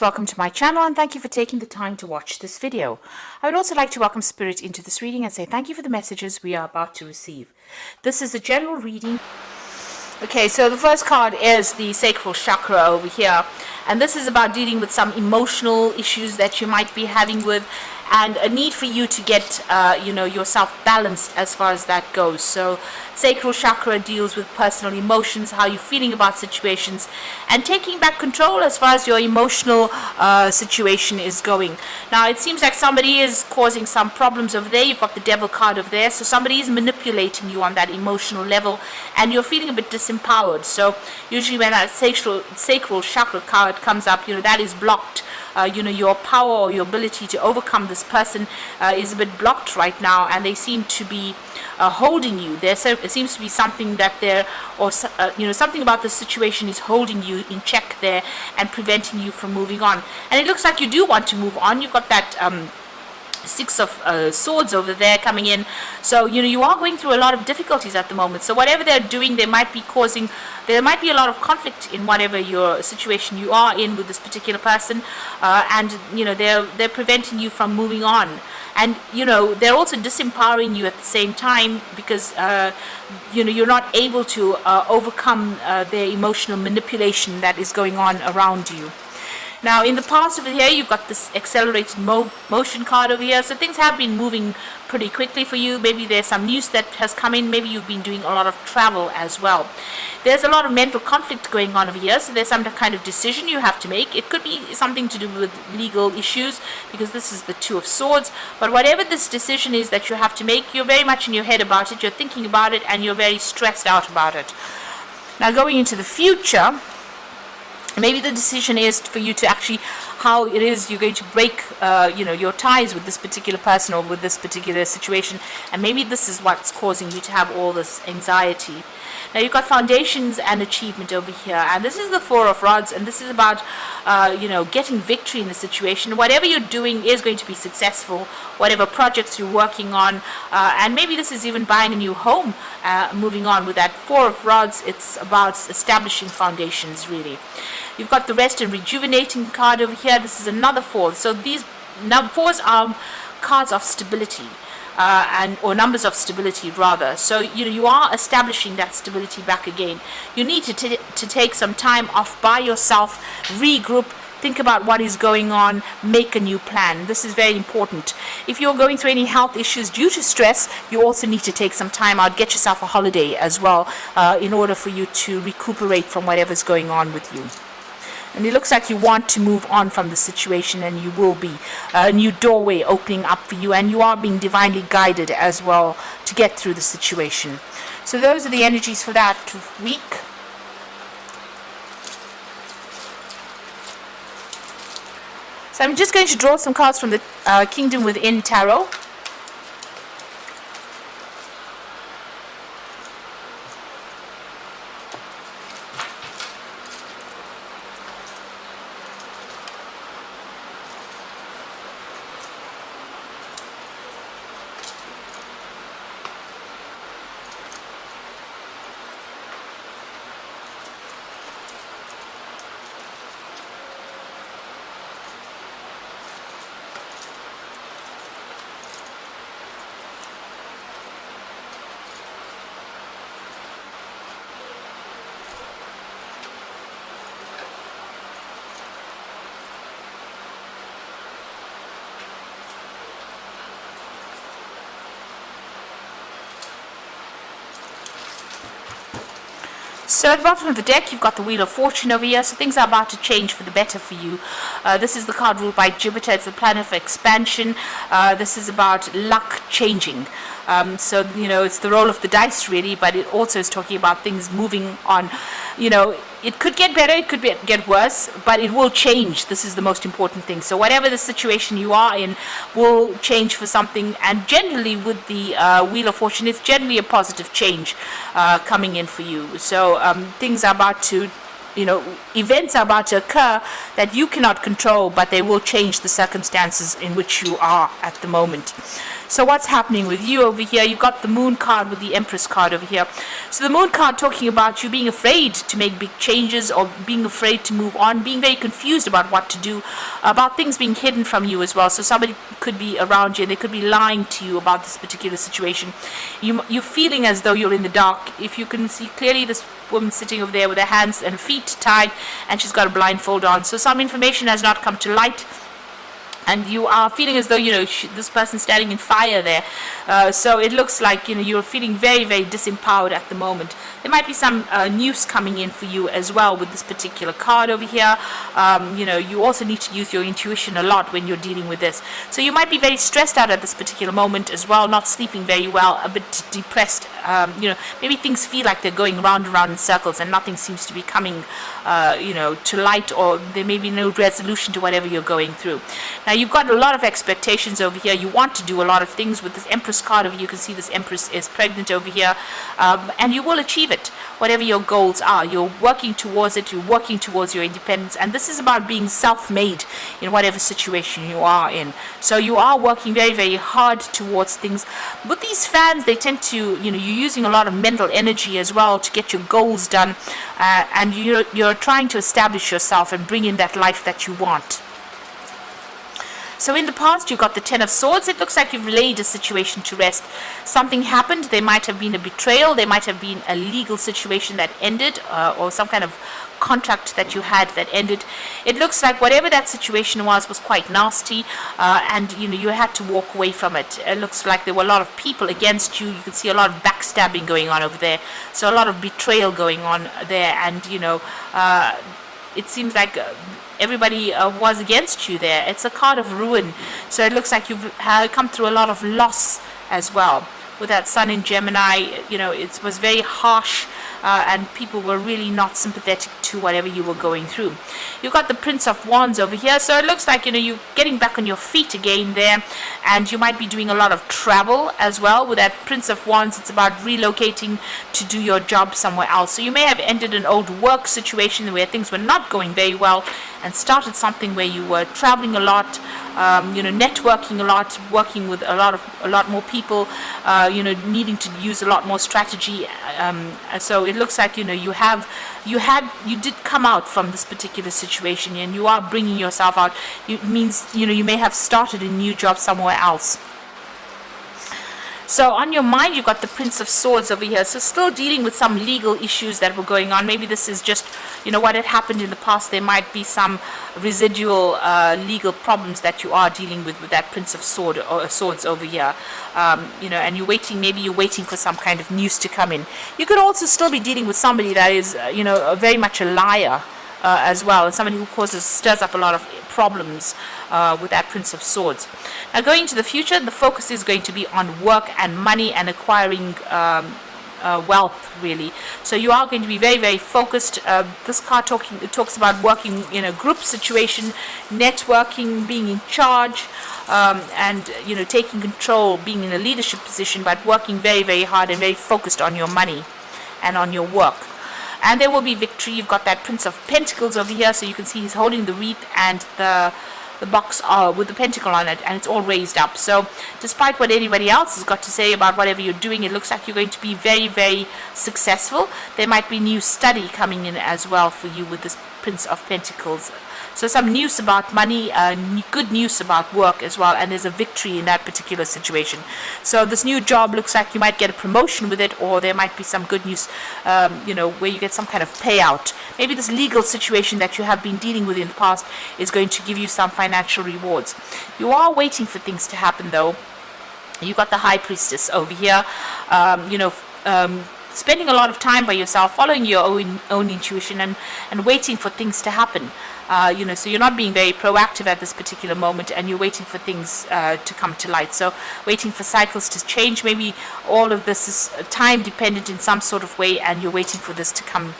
Welcome to my channel and thank you for taking the time to watch this video. I would also like to welcome Spirit into this reading and say thank you for the messages we are about to receive. This is a general reading. Okay, so the first card is the sacral chakra over here, and this is about dealing with some emotional issues that you might be having with, and a need for you to get yourself balanced as far as that goes. So sacral chakra deals with personal emotions, how you're feeling about situations, and taking back control as far as your emotional situation is going. Now it seems like somebody is causing some problems over there. You've got the devil card over there, so somebody is manipulating you on that emotional level and you're feeling a bit disempowered. So usually when that sacral chakra card comes up, that is blocked. Your power or your ability to overcome this person is a bit blocked right now, and they seem to be holding you. There seems to be something that something about the situation is holding you in check there and preventing you from moving on. And it looks like you do want to move on. You've got that Six of Swords over there coming in, so you are going through a lot of difficulties at the moment. So whatever they're doing, there might be a lot of conflict in whatever your situation you are in with this particular person, and they're preventing you from moving on. And they're also disempowering you at the same time because you're not able to overcome their emotional manipulation that is going on around you. Now, in the past over here, you've got this accelerated motion card over here. So things have been moving pretty quickly for you. Maybe there's some news that has come in. Maybe you've been doing a lot of travel as well. There's a lot of mental conflict going on over here. So there's some kind of decision you have to make. It could be something to do with legal issues because this is the Two of Swords. But whatever this decision is that you have to make, you're very much in your head about it. You're thinking about it and you're very stressed out about it. Now, going into the future, maybe the decision is for you to actually how it is you're going to break your ties with this particular person or with this particular situation, and maybe this is what's causing you to have all this anxiety. Now you've got foundations and achievement over here, and this is the Four of Rods, and this is about getting victory in the situation. Whatever you're doing is going to be successful, whatever projects you're working on, and maybe this is even buying a new home. Moving on with that Four of Rods, it's about establishing foundations really. You've got the Rest and Rejuvenating card over here. This is another four. So these fours are cards of stability, or numbers of stability rather. So you are establishing that stability back again. You need to take some time off by yourself, regroup, think about what is going on, make a new plan. This is very important. If you're going through any health issues due to stress, you also need to take some time out, get yourself a holiday as well, in order for you to recuperate from whatever's going on with you. And it looks like you want to move on from the situation, and you will be. A new doorway opening up for you, and you are being divinely guided as well to get through the situation. So those are the energies for that week. So I'm just going to draw some cards from the Kingdom Within Tarot. So at the bottom of the deck, you've got the Wheel of Fortune over here. So things are about to change for the better for you. This is the card ruled by Jupiter. It's the planet of expansion. This is about luck changing. So it's the roll of the dice really, but it also is talking about things moving on. It could get better, it could get worse, but it will change. This is the most important thing. So whatever the situation you are in will change for something, and generally with the Wheel of Fortune, it's generally a positive change coming in for you. So things are about to, events are about to occur that you cannot control, but they will change the circumstances in which you are at the moment. So what's happening with you over here? You've got the Moon card with the Empress card over here. So the Moon card talking about you being afraid to make big changes, or being afraid to move on, being very confused about what to do, about things being hidden from you as well. So somebody could be around you and they could be lying to you about this particular situation. You're feeling as though you're in the dark. If you can see clearly, this woman sitting over there with her hands and feet tied, and she's got a blindfold on. So some information has not come to light, and you are feeling as though, this person's standing in fire there. So it looks like, you're feeling very, very disempowered at the moment. There might be some news coming in for you as well with this particular card over here. You also need to use your intuition a lot when you're dealing with this. So you might be very stressed out at this particular moment as well, not sleeping very well, a bit depressed. Maybe things feel like they're going round and round in circles and nothing seems to be coming, to light, or there may be no resolution to whatever you're going through. Now, you've got a lot of expectations over here. You want to do a lot of things with this Empress card over here. You can see this Empress is pregnant over here, and you will achieve it, whatever your goals are. You're working towards it. You're working towards your independence, and this is about being self-made in whatever situation you are in. So you are working very, very hard towards things. With these fans, they tend to, you're using a lot of mental energy as well to get your goals done, and you're trying to establish yourself and bring in that life that you want. So in the past, you got the Ten of Swords. It looks like you've laid a situation to rest. Something happened. There might have been a betrayal. There might have been a legal situation that ended, or some kind of contract that you had that ended. It looks like whatever that situation was quite nasty, and you had to walk away from it. It looks like there were a lot of people against you. You can see a lot of backstabbing going on over there. So a lot of betrayal going on there, and it seems like everybody was against you there. It's a card of ruin. So it looks like you've come through a lot of loss as well. With that Sun in Gemini, it was very harsh, and people were really not sympathetic to whatever you were going through. You've got the Prince of Wands over here. So it looks like, you're getting back on your feet again there, and you might be doing a lot of travel as well. With that Prince of Wands, it's about relocating to do your job somewhere else. So you may have ended an old work situation where things were not going very well and started something where you were traveling a lot, networking a lot, working with a lot more people, needing to use a lot more strategy. So it looks like, you did come out from this particular situation, and you are bringing yourself out. It means, you may have started a new job somewhere else. So on your mind, you've got the Prince of Swords over here. So still dealing with some legal issues that were going on. Maybe this is just, what had happened in the past. There might be some residual legal problems that you are dealing with that Prince of Swords over here. And you're waiting for some kind of news to come in. You could also still be dealing with somebody that is, very much a liar as well, and somebody who stirs up a lot of problems with that Prince of Swords. Now, going into the future, the focus is going to be on work and money and acquiring wealth, really. So you are going to be very, very focused. This card talks about working in a group situation, networking, being in charge, and taking control, being in a leadership position, but working very, very hard and very focused on your money and on your work. And there will be victory. You've got that Prince of Pentacles over here, so you can see he's holding the wreath and the box with the pentacle on it, and it's all raised up. So despite what anybody else has got to say about whatever you're doing, it looks like you're going to be very, very successful. There might be new study coming in as well for you with this Prince of Pentacles. So some news about money, good news about work as well, and there's a victory in that particular situation. So this new job looks like you might get a promotion with it, or there might be some good news, where you get some kind of payout. Maybe this legal situation that you have been dealing with in the past is going to give you some financial rewards. You are waiting for things to happen, though. You've got the High Priestess over here, spending a lot of time by yourself, following your own intuition, and waiting for things to happen. So you're not being very proactive at this particular moment, and you're waiting for things to come to light. So waiting for cycles to change. Maybe all of this is time dependent in some sort of way, and you're waiting for this to come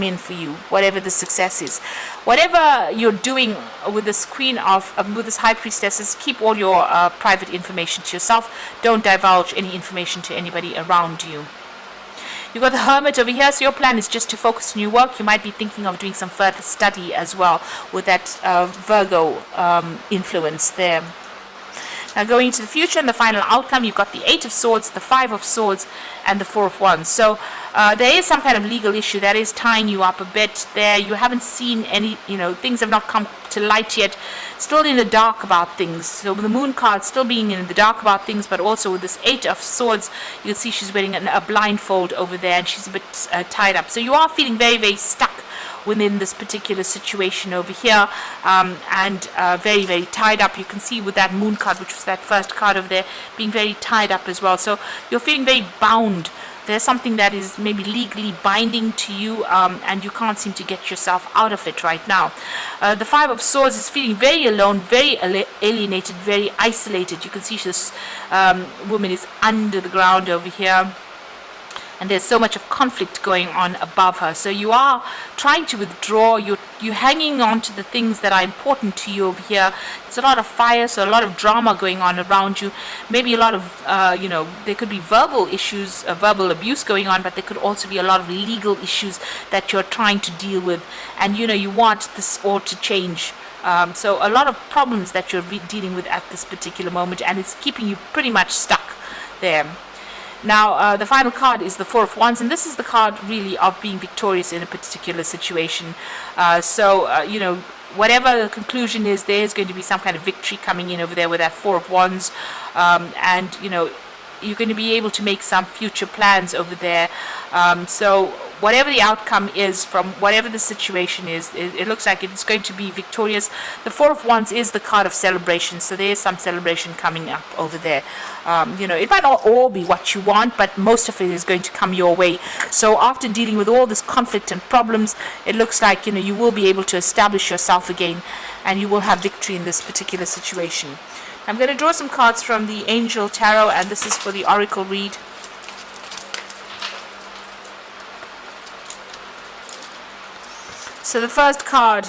in for you, whatever the success is. Whatever you're doing with this with this High Priestess, keep all your private information to yourself. Don't divulge any information to anybody around you. You've got the Hermit over here, so your plan is just to focus on your work. You might be thinking of doing some further study as well with that Virgo influence there. Now going into the future and the final outcome, you've got the 8 of Swords, the 5 of Swords, and the 4 of Wands. So there is some kind of legal issue that is tying you up a bit there. You haven't seen any, things have not come to light yet. Still in the dark about things. So with the Moon card still being in the dark about things, but also with this 8 of Swords, you can see she's wearing a blindfold over there, and she's a bit tied up. So you are feeling very, very stuck within this particular situation over here, and very, very tied up. You can see with that Moon card, which was that first card over there, being very tied up as well. So you're feeling very bound. There's something that is maybe legally binding to you, and you can't seem to get yourself out of it right now. The 5 of Swords is feeling very alone, very alienated, very isolated. You can see this woman is under the ground over here, and there's so much of conflict going on above her. So you are trying to withdraw. You're hanging on to the things that are important to you over here. It's a lot of fire, so a lot of drama going on around you. Maybe a lot of, there could be verbal issues, verbal abuse going on, but there could also be a lot of legal issues that you're trying to deal with. And, you want this all to change. So a lot of problems that you're dealing with at this particular moment, and it's keeping you pretty much stuck there. Now, the final card is the 4 of Wands, and this is the card really of being victorious in a particular situation. Whatever the conclusion is, there is going to be some kind of victory coming in over there with that 4 of Wands, and you're going to be able to make some future plans over there. So whatever the outcome is from whatever the situation is, it looks like it's going to be victorious. The 4 of Wands is the card of celebration, so there is some celebration coming up over there. It might not all be what you want, but most of it is going to come your way. So after dealing with all this conflict and problems, it looks like you will be able to establish yourself again, and you will have victory in this particular situation. I'm going to draw some cards from the Angel Tarot, and this is for the Oracle read. So the first card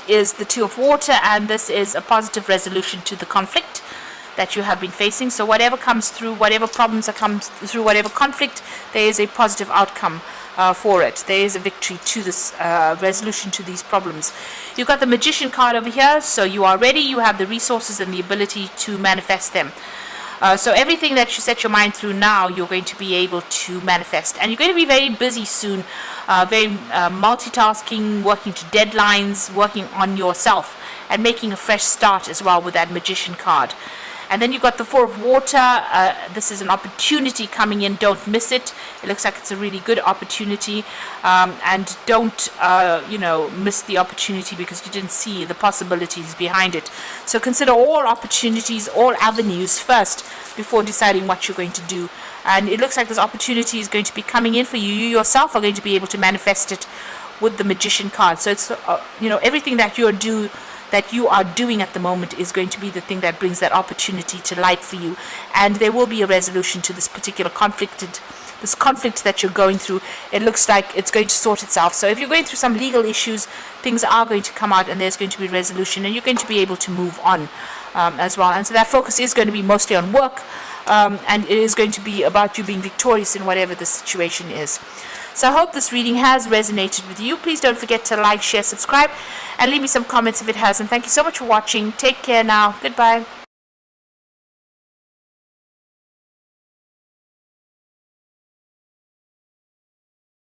is the 2 of Water, and this is a positive resolution to the conflict that you have been facing. So whatever comes through, whatever problems that comes through, whatever conflict, there is a positive outcome for it. There is a victory to this resolution to these problems. You've got the Magician card over here, so you are ready. You have the resources and the ability to manifest them. So everything that you set your mind through now, you're going to be able to manifest. And you're going to be very busy soon, very multitasking, working to deadlines, working on yourself, and making a fresh start as well with that Magician card. And then you've got the 4 of Water. This is an opportunity coming in. Don't miss it. It looks like it's a really good opportunity. And don't, miss the opportunity because you didn't see the possibilities behind it. So consider all opportunities, all avenues first before deciding what you're going to do. And it looks like this opportunity is going to be coming in for you. You yourself are going to be able to manifest it with the Magician card. So it's, everything that you are doing at the moment is going to be the thing that brings that opportunity to light for you, and there will be a resolution to this particular conflict that you're going through. It looks like it's going to sort itself. So if you're going through some legal issues, things are going to come out, and there's going to be resolution, and you're going to be able to move on as well. And so that focus is going to be mostly on work, and it is going to be about you being victorious in whatever the situation is. So I hope this reading has resonated with you. Please don't forget to like, share, subscribe, and leave me some comments if it has. And thank you so much for watching. Take care now. Goodbye.